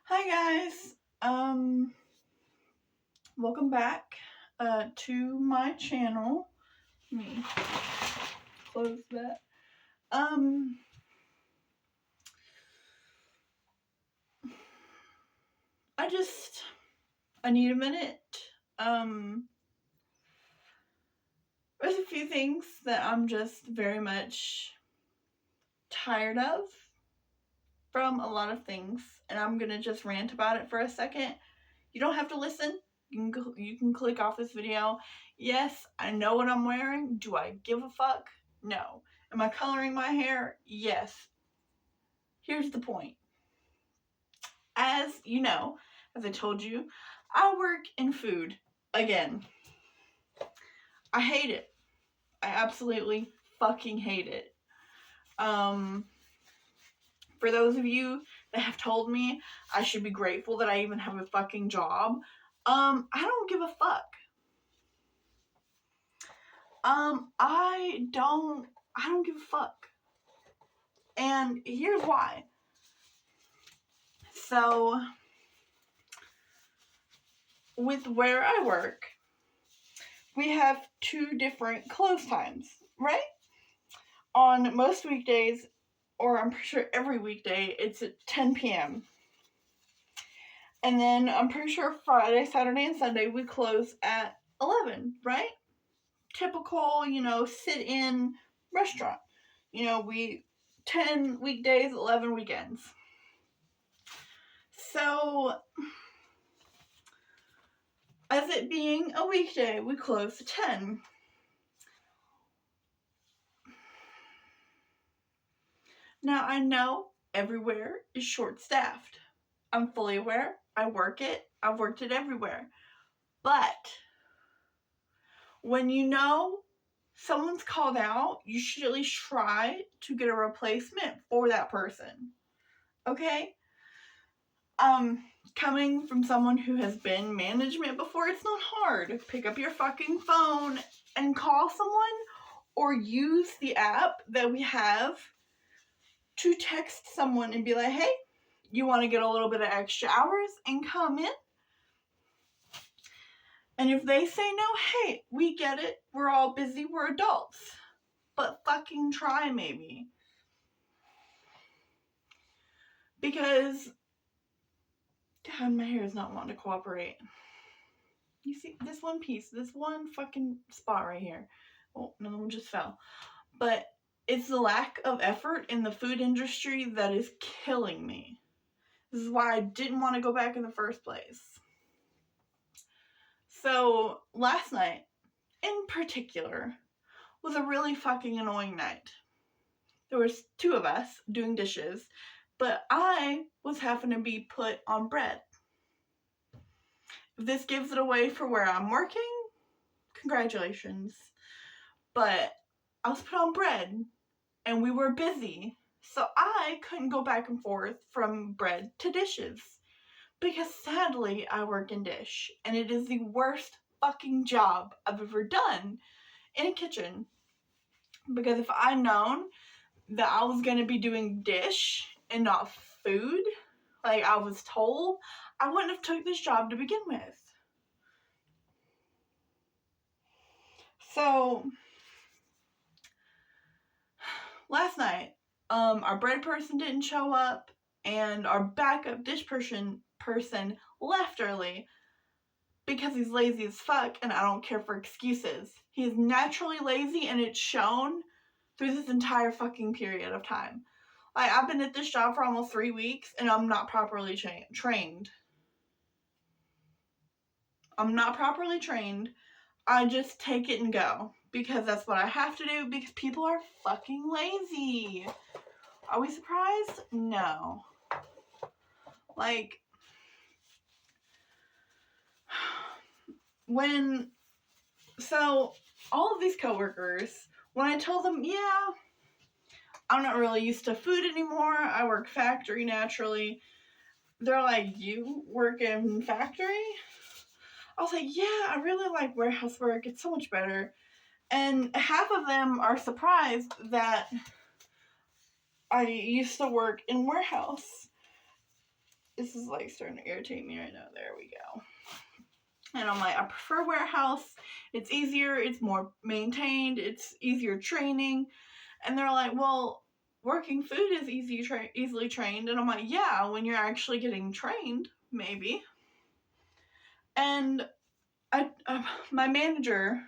Hi guys. Welcome back to my channel. Let me close that. I need a minute. There's a few things that I'm just very much tired of from a lot of things, and I'm gonna just rant about it for a second. You don't have to listen. You can click off this video. Yes, I know what I'm wearing. Do I give a fuck? No. Am I coloring my hair? Yes. Here's the point. As you know, as I told you, I work in food. Again, I hate it. I absolutely fucking hate it. For those of you that have told me I should be grateful that I even have a fucking job, I don't give a fuck. I don't give a fuck. And here's why. So, with where I work, we have two different close times, right? On most weekdays, or I'm pretty sure every weekday, it's at 10 p.m. And then I'm pretty sure Friday, Saturday, and Sunday we close at 11, right? Typical, sit-in restaurant. We 10 weekdays, 11 weekends. So, as it being a weekday, we close at 10. Now, I know everywhere is short-staffed. I'm fully aware. I work it. I've worked it everywhere. But when you know someone's called out, you should at least try to get a replacement for that person. Okay? Coming from someone who has been management before, it's not hard. Pick up your fucking phone and call someone, or use the app that we have to text someone and be like, hey, you want to get a little bit of extra hours and come in? And if they say no, hey, we get it. We're all busy. We're adults. But fucking try, maybe. Because, God, my hair is not wanting to cooperate. You see, this one piece, this one fucking spot right here. Oh, another one just fell. But it's the lack of effort in the food industry that is killing me. This is why I didn't want to go back in the first place. So, last night, in particular, was a really fucking annoying night. There was two of us doing dishes, but I was having to be put on bread. If this gives it away for where I'm working, congratulations. But I was put on bread, and we were busy, so I couldn't go back and forth from bread to dishes. Because sadly, I work in dish, and it is the worst fucking job I've ever done in a kitchen. Because if I'd known that I was going to be doing dish and not food, like I was told, I wouldn't have took this job to begin with. So, last night, our bread person didn't show up, and our backup dish person left early because he's lazy as fuck, and I don't care for excuses. He is naturally lazy, and it's shown through this entire fucking period of time. Like, I've been at this job for almost 3 weeks, and I'm not properly trained. I'm not properly trained. I just take it and go. Because that's what I have to do, because people are fucking lazy. Are we surprised? No. Like, all of these coworkers, when I tell them, yeah, I'm not really used to food anymore, I work factory naturally, they're like, you work in factory? I was like, yeah, I really like warehouse work, it's so much better. And half of them are surprised that I used to work in warehouse. This is like starting to irritate me right now. There we go. And I'm like, I prefer warehouse. It's easier. It's more maintained. It's easier training. And they're like, well, working food is easily trained. And I'm like, yeah, when you're actually getting trained, maybe. And my manager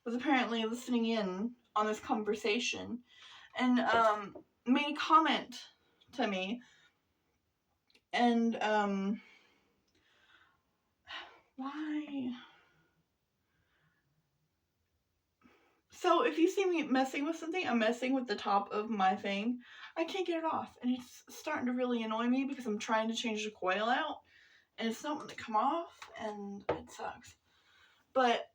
was apparently listening in on this conversation and made a comment to me. And why? So if you see me messing with something, I'm messing with the top of my thing. I can't get it off, and it's starting to really annoy me because I'm trying to change the coil out, and it's not going to come off, and it sucks. But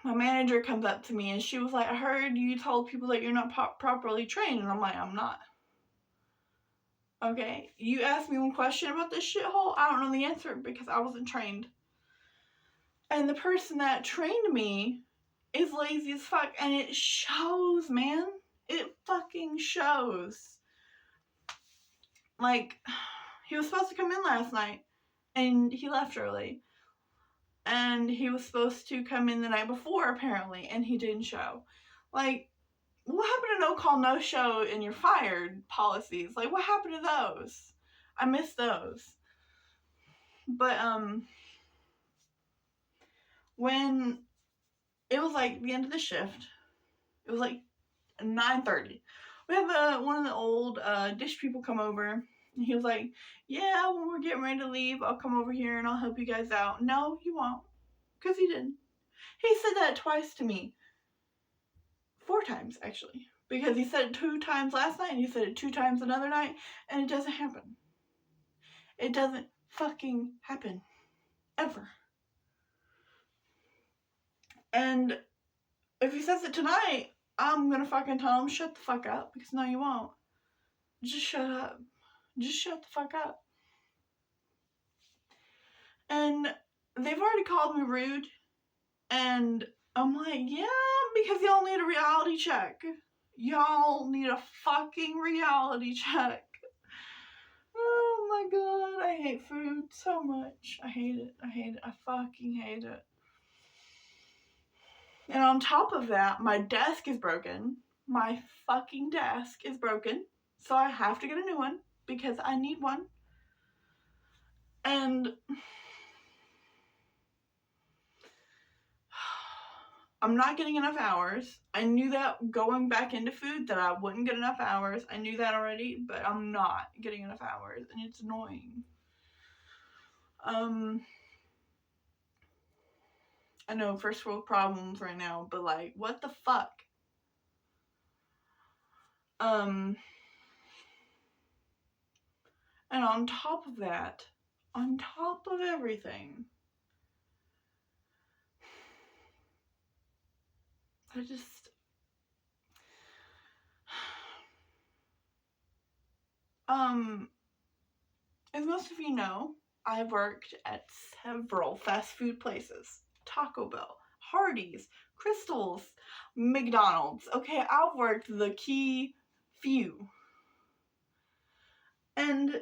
my manager comes up to me, and she was like, I heard you told people that you're not properly trained, and I'm like, I'm not. Okay, you asked me one question about this shithole, I don't know the answer because I wasn't trained. And the person that trained me is lazy as fuck, and it shows, man. It fucking shows. Like, he was supposed to come in last night, and he left early. And he was supposed to come in the night before, apparently, and he didn't show. Like, what happened to no call, no show and you're fired policies? Like, what happened to those? I miss those. But, when it was like the end of the shift, it was like 9:30. We had one of the old dish people come over, and he was like, yeah, when we're getting ready to leave, I'll come over here and I'll help you guys out. No, he won't, because he didn't. He said that twice to me. 4 times, actually. Because he said it 2 times last night, and he said it 2 times another night, and it doesn't happen. It doesn't fucking happen. Ever. And if he says it tonight, I'm gonna fucking tell him, shut the fuck up, because no, you won't. Just shut up. Just shut the fuck up. And they've already called me rude, and I'm like, yeah, because y'all need a reality check. Y'all need a fucking reality check. Oh my god, I hate food so much. I hate it. I hate it. I fucking hate it. And on top of that, my desk is broken. My fucking desk is broken. So I have to get a new one because I need one. And I'm not getting enough hours. I knew that going back into food that I wouldn't get enough hours. I knew that already, but I'm not getting enough hours and it's annoying. I know first world problems right now, but like, what the fuck? And on top of that, on top of everything, I just, as most of you know, I've worked at several fast food places. Taco Bell, Hardee's, Crystal's, McDonald's. Okay, I've worked the key few. And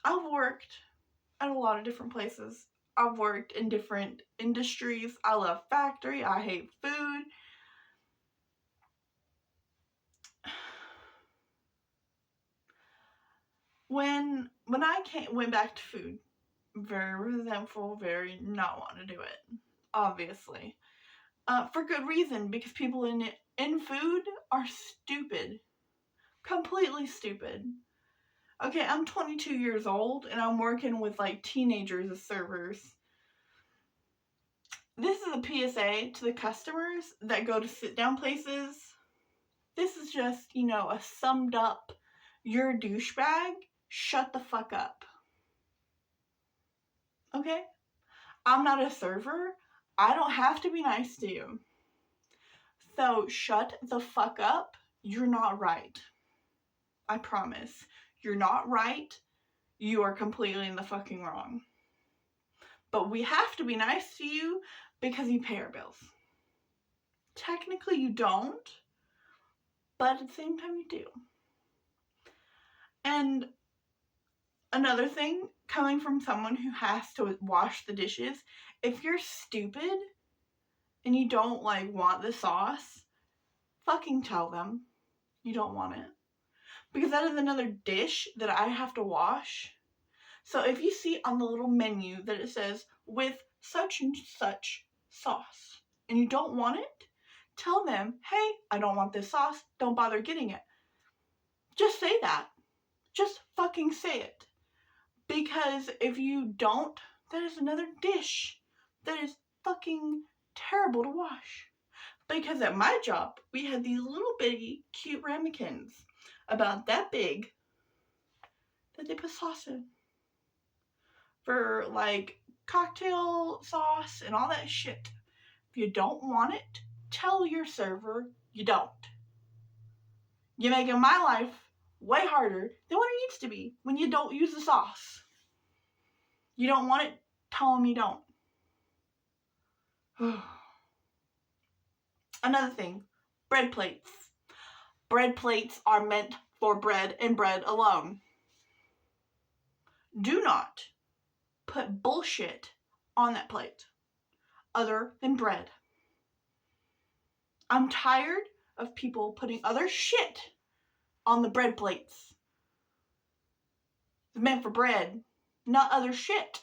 I've worked at a lot of different places. I've worked in different industries. I love factory. I hate food. When I went back to food, very resentful, very not wanting to do it, obviously. For good reason, because people in food are stupid. Completely stupid. Okay, I'm 22 years old, and I'm working with, like, teenagers as servers. This is a PSA to the customers that go to sit-down places. This is just, a summed up, you're a douchebag, shut the fuck up. Okay? I'm not a server. I don't have to be nice to you. So shut the fuck up. You're not right. I promise. You're not right. You are completely in the fucking wrong. But we have to be nice to you because you pay our bills. Technically you don't, but at the same time you do. And another thing, coming from someone who has to wash the dishes, if you're stupid and you don't like want the sauce, fucking tell them you don't want it. Because that is another dish that I have to wash. So if you see on the little menu that it says with such and such sauce and you don't want it, tell them, hey, I don't want this sauce, don't bother getting it. Just say that. Just fucking say it. Because if you don't, that is another dish that is fucking terrible to wash. Because at my job, we had these little bitty cute ramekins about that big that they put sauce in. For like cocktail sauce and all that shit. If you don't want it, tell your server you don't. You're making my life way harder than what it needs to be when you don't use the sauce. You don't want it, tell them you don't. Another thing, bread plates. Bread plates are meant for bread and bread alone. Do not put bullshit on that plate other than bread. I'm tired of people putting other shit on the bread plates. It's meant for bread, not other shit.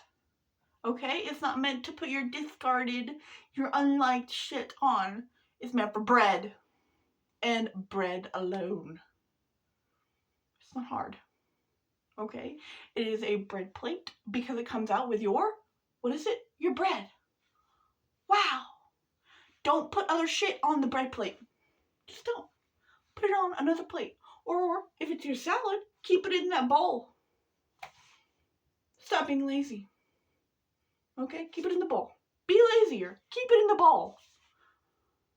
Okay? It's not meant to put your discarded, your unliked shit on. It's meant for bread. And bread alone. It's not hard. Okay? It is a bread plate because it comes out with your, what is it? Your bread. Wow. Don't put other shit on the bread plate. Just don't. Put it on another plate. Or if it's your salad, keep it in that bowl. Stop being lazy. Okay? Keep it in the bowl. Be lazier. Keep it in the bowl.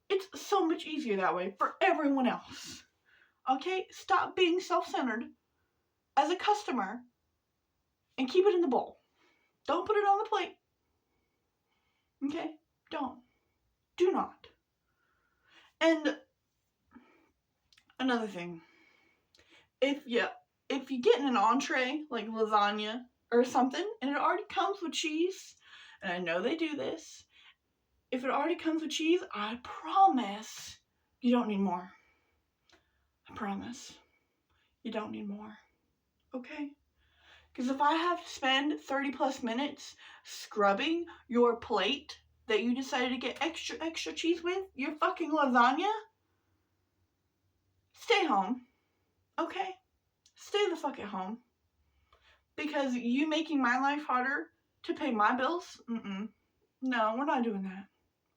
It's so much easier that way for everyone else. Okay? Stop being self-centered as a customer and keep it in the bowl. Don't put it on the plate. Okay? Don't. Do not. And another thing. If you get an entree, like lasagna or something, and it already comes with cheese, and I know they do this, if it already comes with cheese, I promise you don't need more. I promise. You don't need more. Okay? Because if I have to spend 30 plus minutes scrubbing your plate that you decided to get extra cheese with, your fucking lasagna, stay home. Okay? Stay the fuck at home. Because you making my life harder to pay my bills? No, we're not doing that.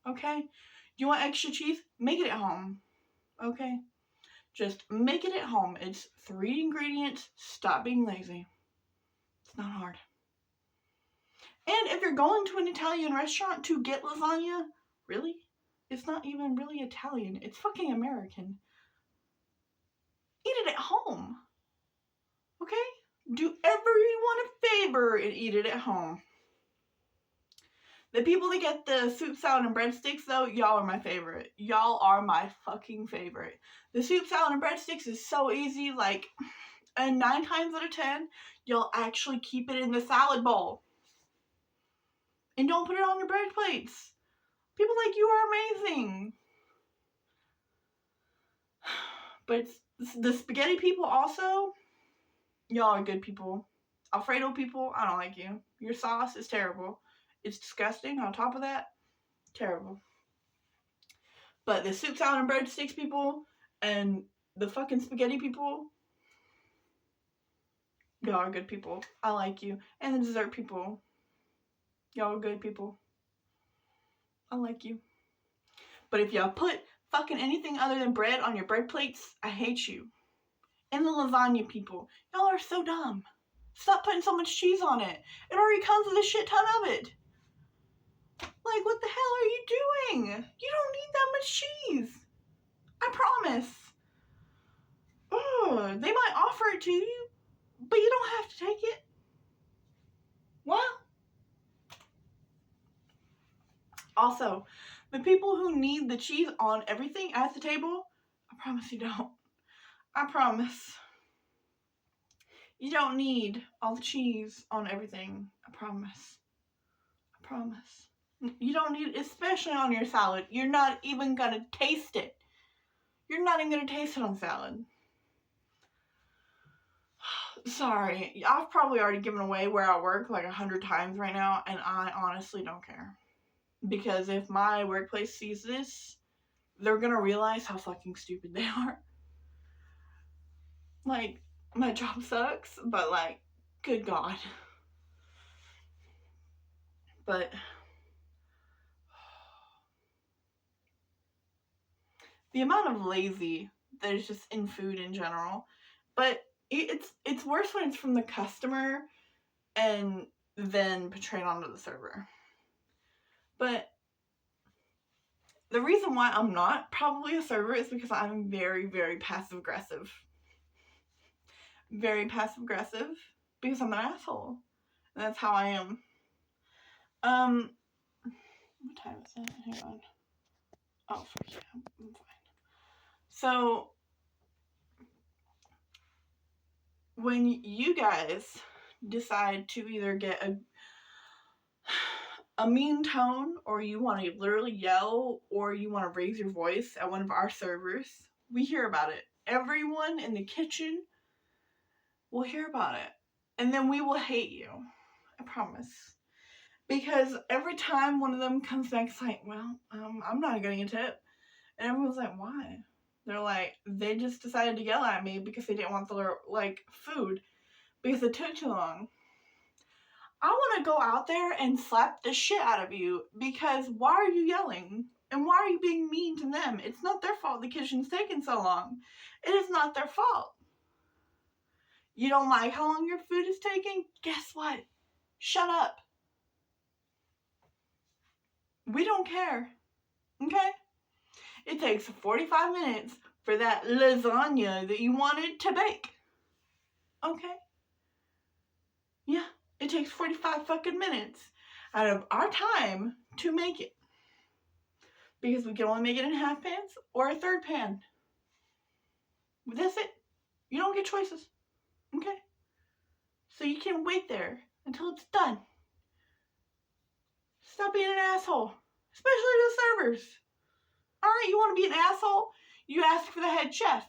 Okay? You want extra cheese? Make it at home. Okay? Just make it at home. It's 3 ingredients. Stop being lazy. It's not hard. And if you're going to an Italian restaurant to get lasagna, really? It's not even really Italian. It's fucking American. Eat it at home. Okay? Do everyone a favor and eat it at home. The people that get the soup, salad, and breadsticks, though, y'all are my favorite. Y'all are my fucking favorite. The soup, salad, and breadsticks is so easy, like, and 9 times out of 10, you'll actually keep it in the salad bowl. And don't put it on your bread plates. People like you are amazing. But the spaghetti people also, y'all are good people. Alfredo people, I don't like you. Your sauce is terrible. It's disgusting. On top of that, terrible. But the soup, salad, and breadsticks people and the fucking spaghetti people, y'all are good people. I like you. And the dessert people, y'all are good people. I like you. But if y'all put fucking anything other than bread on your bread plates, I hate you. And the lasagna people, y'all are so dumb. Stop putting so much cheese on it. It already comes with a shit ton of it. Like, what the hell are you doing? You don't need that much cheese. I promise. Ugh, they might offer it to you, but you don't have to take it. Well, also, the people who need the cheese on everything at the table, I promise you don't. I promise. You don't need all the cheese on everything. I promise. I promise. You don't need, especially on your salad. You're not even gonna taste it. You're not even gonna taste it on salad. Sorry, I've probably already given away where I work like 100 times right now, and I honestly don't care. Because if my workplace sees this, they're gonna realize how fucking stupid they are. Like, my job sucks, but like, good God. But the amount of lazy that is just in food in general, but it's worse when it's from the customer and then portrayed onto the server. But the reason why I'm not probably a server is because I'm very, very passive aggressive. Very passive aggressive because I'm an asshole. And that's how I am. What time is it? Hang on. Oh, fuck yeah, I'm fine. So, when you guys decide to either get a mean tone, or you want to literally yell, or you want to raise your voice at one of our servers, we hear about it. Everyone in the kitchen will hear about it. And then we will hate you. I promise. Because every time one of them comes back, it's like, well, I'm not getting a tip. And everyone's like, why? They're like, they just decided to yell at me because they didn't want the, like, food. Because it took too long. I want to go out there and slap the shit out of you, because why are you yelling? And why are you being mean to them? It's not their fault the kitchen's taking so long. It is not their fault. You don't like how long your food is taking? Guess what? Shut up. We don't care. Okay? It takes 45 minutes for that lasagna that you wanted to bake. Okay? Yeah, it takes 45 fucking minutes out of our time to make it. Because we can only make it in half pans or a third pan. That's it. You don't get choices. Okay? So you can wait there until it's done. Stop being an asshole. Especially to the servers. Alright, you want to be an asshole? You ask for the head chef.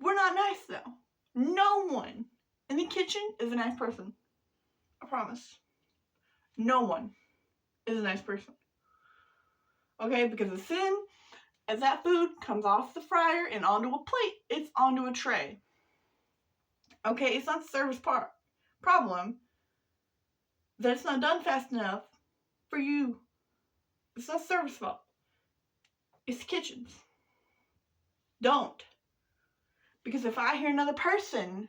We're not nice though. No one in the kitchen is a nice person. I promise. No one is a nice person. Okay? Because as soon as that food comes off the fryer and onto a plate, it's onto a tray. Okay? It's not the server's problem that it's not done fast enough for you. It's not the server's fault. It's the kitchen's. Don't. Because if I hear another person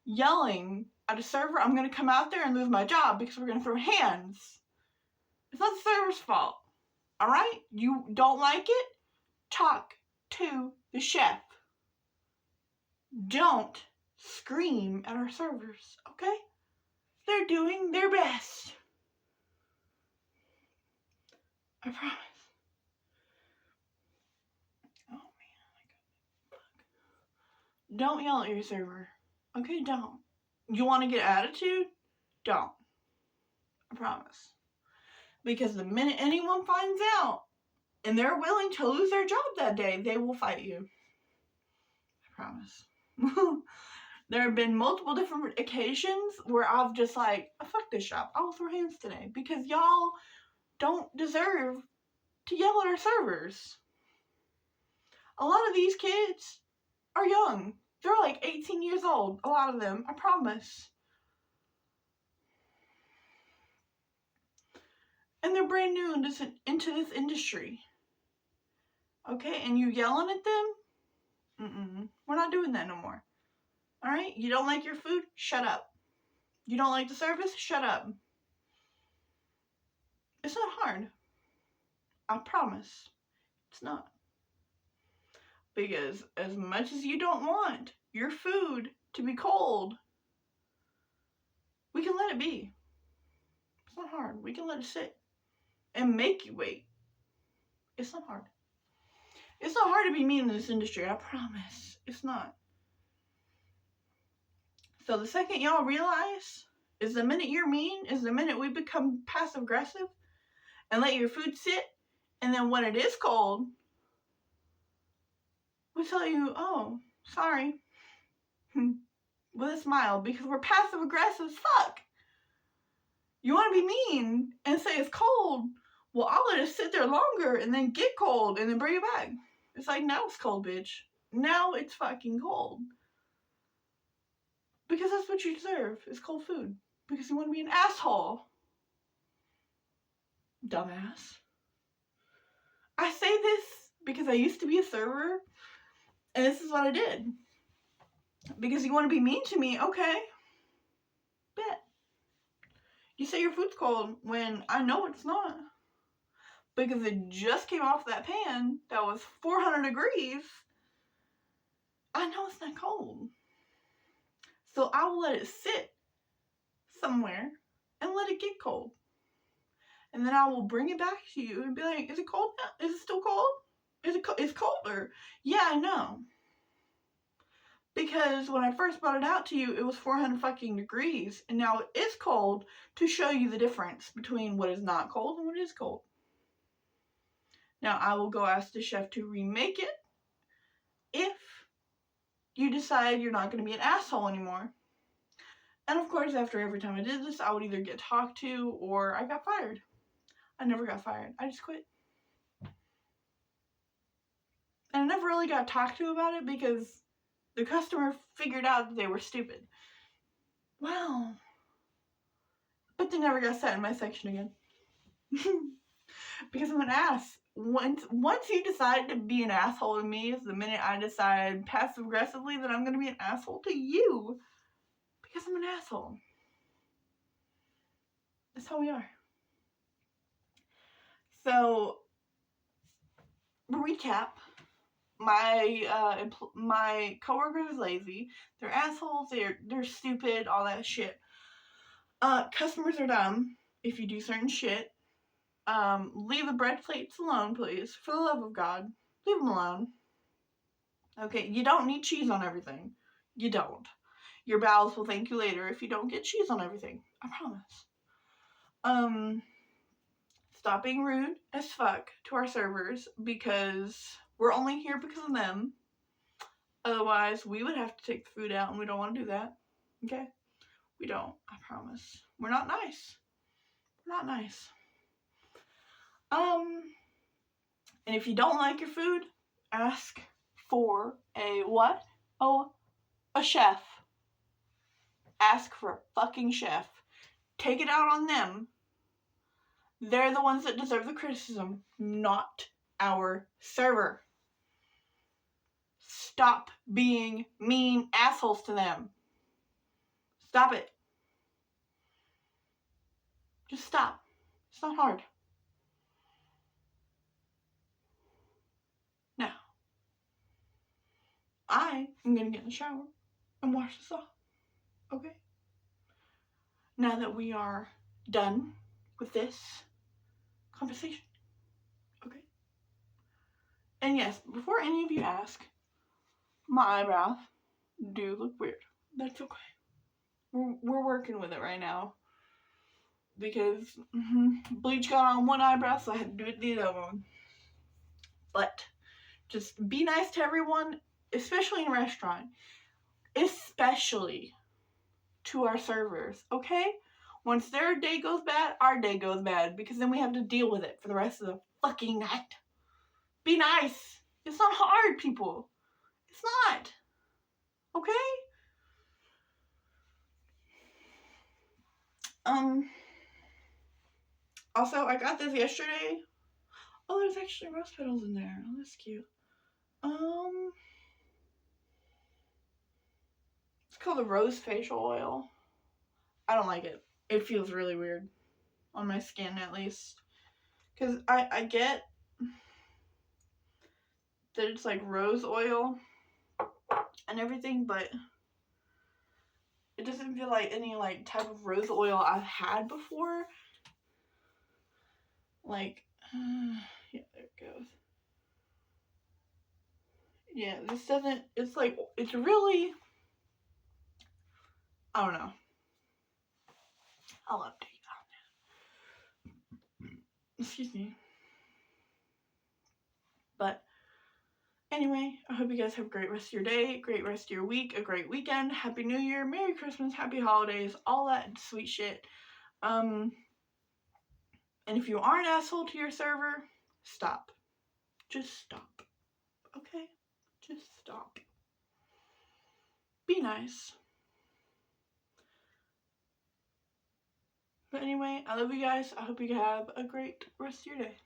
yelling at a server, I'm going to come out there and lose my job because we're going to throw hands. It's not the server's fault. Alright? You don't like it? Talk to the chef. Don't scream at our servers, okay? They're doing their best. I promise. Oh man, fuck. Don't yell at your server. Okay, don't. You want to get attitude? Don't. I promise. Because the minute anyone finds out and they're willing to lose their job that day, they will fight you. I promise. There have been multiple different occasions where I've just like, fuck this job. I'll throw hands today. Because y'all don't deserve to yell at our servers. A lot of these kids are young. They're like 18 years old. A lot of them, I promise. And they're brand new into this industry. Okay, and you yelling at them? We're not doing that no more. Alright? You don't like your food? Shut up. You don't like the service? Shut up. It's not hard. I promise. It's not. Because as much as you don't want your food to be cold, we can let it be. It's not hard. We can let it sit and make you wait. It's not hard. It's not hard to be mean in this industry, I promise. It's not. So the second y'all realize is the minute you're mean is the minute we become passive aggressive and let your food sit, and then when it is cold, we tell you, oh, sorry, with a smile, because we're passive aggressive as fuck. You want to be mean and say it's cold, well, I'll let it sit there longer and then get cold and then bring it back. It's like, now it's cold, bitch. Now it's fucking cold. Because that's what you deserve, is cold food. Because you want to be an asshole. Dumbass. I say this because I used to be a server, and this is what I did. Because you want to be mean to me, okay. Bet. You say your food's cold when I know it's not. Because it just came off that pan that was 400 degrees. I know it's not cold. So I will let it sit somewhere and let it get cold. And then I will bring it back to you and be like, is it cold now? Is it still cold? It's colder. Yeah, I know. Because when I first brought it out to you, it was 400 fucking degrees. And now it is cold, to show you the difference between what is not cold and what is cold. Now I will go ask the chef to remake it if you decide you're not going to be an asshole anymore. And of course, after every time I did this, I would either get talked to or I got fired. I never got fired. I just quit. And I never really got talked to about it because the customer figured out that they were stupid. Wow. But they never got sat in my section again. Because I'm an ass. Once you decide to be an asshole to me is the minute I decide passive aggressively that I'm going to be an asshole to you. Because I'm an asshole. That's how we are. So, recap. My coworkers are lazy. They're assholes. They're stupid. All that shit. Customers are dumb. If you do certain shit, leave the bread plates alone, please. For the love of God, leave them alone. Okay, you don't need cheese on everything. You don't. Your bowels will thank you later if you don't get cheese on everything. I promise. Stop being rude as fuck to our servers because we're only here because of them. Otherwise, we would have to take the food out, and we don't want to do that. Okay? We don't. I promise. We're not nice. We're not nice. And if you don't like your food, ask for a what? Oh, a chef. Ask for a fucking chef. Take it out on them. They're the ones that deserve the criticism, not our server. Stop being mean assholes to them. Stop it. Just stop. It's not hard. Now, I am going to get in the shower and wash this off. Okay? Now that we are done with this conversation. Okay? And yes, before any of you ask, my eyebrows do look weird. That's okay. We're working with it right now. Because bleach got on one eyebrow, so I had to do it the other one. But just be nice to everyone, especially in a restaurant. Especially to our servers, okay? Once their day goes bad, our day goes bad. Because then we have to deal with it for the rest of the fucking night. Be nice. It's not hard, people. It's not. Okay? Also, I got this yesterday. Oh, there's actually rose petals in there. Oh, that's cute. It's called the rose facial oil. I don't like it. It feels really weird. On my skin, at least. Because I get that it's like rose oil and everything, but it doesn't feel like any like type of rose oil I've had before. Like, yeah, there it goes. Yeah, this doesn't, it's like, it's really I don't know. I'll update you on that. Excuse me. But anyway, I hope you guys have a great rest of your day, great rest of your week, a great weekend, Happy New Year, Merry Christmas, Happy Holidays, all that sweet shit. And if you are an asshole to your server, stop. Just stop. Okay? Just stop. Be nice. But anyway, I love you guys. I hope you have a great rest of your day.